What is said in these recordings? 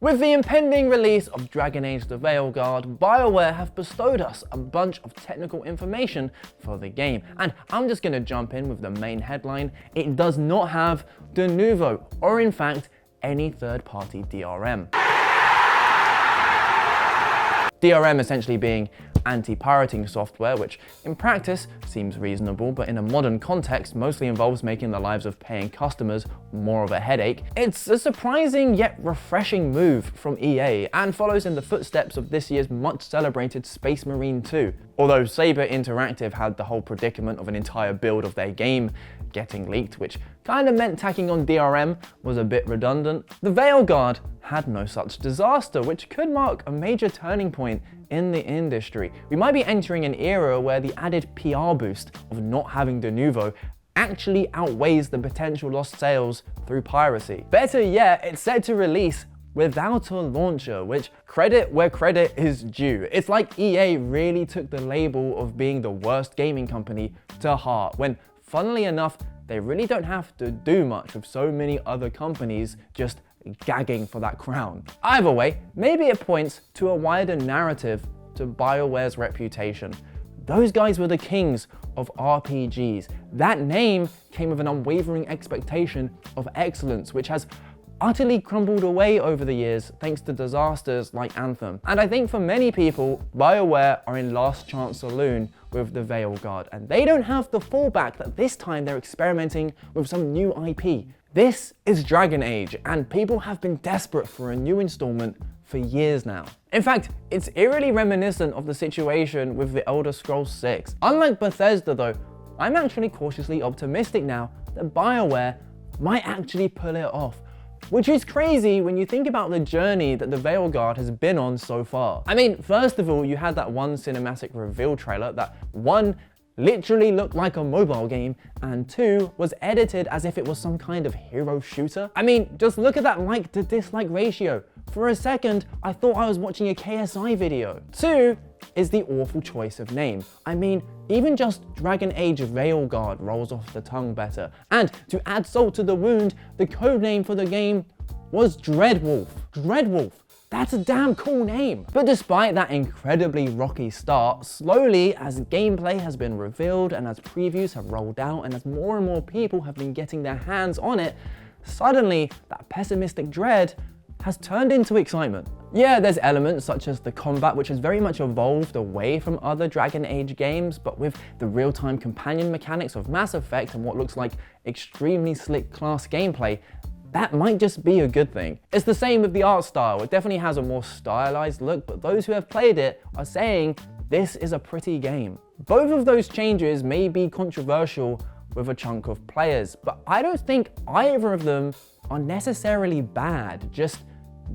With the impending release of Dragon Age the Veilguard, Bioware have bestowed us a bunch of technical information for the game. And I'm just going to jump in with the main headline. It does not have de novo, or in fact, any third-party DRM. DRM essentially being anti-pirating software, which in practice seems reasonable, but in a modern context mostly involves making the lives of paying customers more of a headache. It's a surprising yet refreshing move from EA and follows in the footsteps of this year's much celebrated Space Marine 2. Although Saber Interactive had the whole predicament of an entire build of their game getting leaked, which kind of meant tacking on DRM was a bit redundant, the Veilguard had no such disaster, which could mark a major turning point in the industry. We might be entering an era where the added PR boost of not having de novo actually outweighs the potential lost sales through piracy. Better yet, it's set to release without a launcher, which credit where credit is due. It's like EA really took the label of being the worst gaming company to heart, when funnily enough, they really don't have to do much with so many other companies just gagging for that crown. Either way, maybe it points to a wider narrative to Bioware's reputation. Those guys were the kings of RPGs. That name came with an unwavering expectation of excellence, which has utterly crumbled away over the years thanks to disasters like Anthem. And I think for many people, Bioware are in last chance saloon with the Veilguard, and they don't have the fallback that this time they're experimenting with some new IP. This is Dragon Age, and people have been desperate for a new installment for years now. In fact, it's eerily reminiscent of the situation with the Elder Scrolls 6. Unlike Bethesda though, I'm actually cautiously optimistic now that Bioware might actually pull it off. Which is crazy when you think about the journey that the Veilguard has been on so far. I mean, first of all, you had that one cinematic reveal trailer that one, literally looked like a mobile game, and two, was edited as if it was some kind of hero shooter. I mean, just look at that like to dislike ratio. For a second, I thought I was watching a KSI video. Two is the awful choice of name. I mean, even just Dragon Age Veilguard rolls off the tongue better. And to add salt to the wound, the codename for the game was Dreadwolf. Dreadwolf. That's a damn cool name. But despite that incredibly rocky start, slowly as gameplay has been revealed and as previews have rolled out and as more and more people have been getting their hands on it, suddenly that pessimistic dread has turned into excitement. Yeah, there's elements such as the combat, which has very much evolved away from other Dragon Age games, but with the real-time companion mechanics of Mass Effect and what looks like extremely slick class gameplay, that might just be a good thing. It's the same with the art style. It definitely has a more stylized look, but those who have played it are saying this is a pretty game. Both of those changes may be controversial with a chunk of players, but I don't think either of them are necessarily bad, just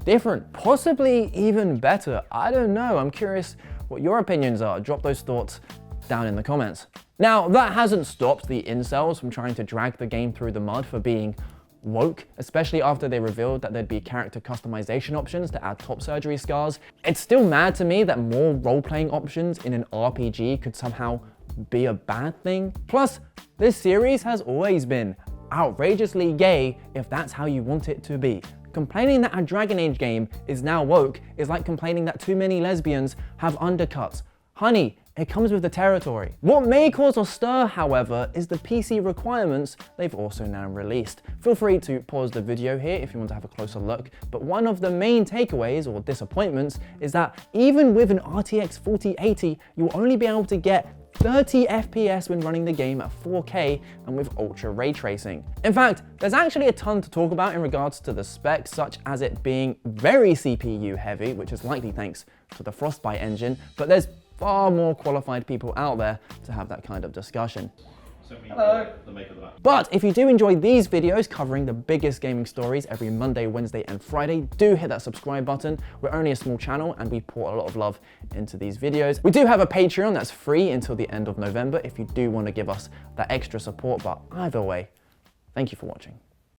different, possibly even better. I don't know, I'm curious what your opinions are. Drop those thoughts down in the comments. Now, that hasn't stopped the incels from trying to drag the game through the mud for being woke, especially after they revealed that there'd be character customization options to add top surgery scars. It's still mad to me that more role-playing options in an RPG could somehow be a bad thing. Plus, this series has always been outrageously gay if that's how you want it to be. Complaining that a Dragon Age game is now woke is like complaining that too many lesbians have undercuts. Honey, it comes with the territory. What may cause a stir, however, is the PC requirements they've also now released. Feel free to pause the video here if you want to have a closer look, but one of the main takeaways or disappointments is that even with an RTX 4080, you'll only be able to get 30 FPS when running the game at 4K and with ultra ray tracing. In fact, there's actually a ton to talk about in regards to the specs, such as it being very CPU heavy, which is likely thanks to the Frostbite engine, but there's far more qualified people out there to have that kind of discussion. Hello. But if you do enjoy these videos covering the biggest gaming stories every Monday, Wednesday, and Friday, do hit that subscribe button. We're only a small channel and we pour a lot of love into these videos. We do have a Patreon that's free until the end of November if you do want to give us that extra support, but either way, thank you for watching.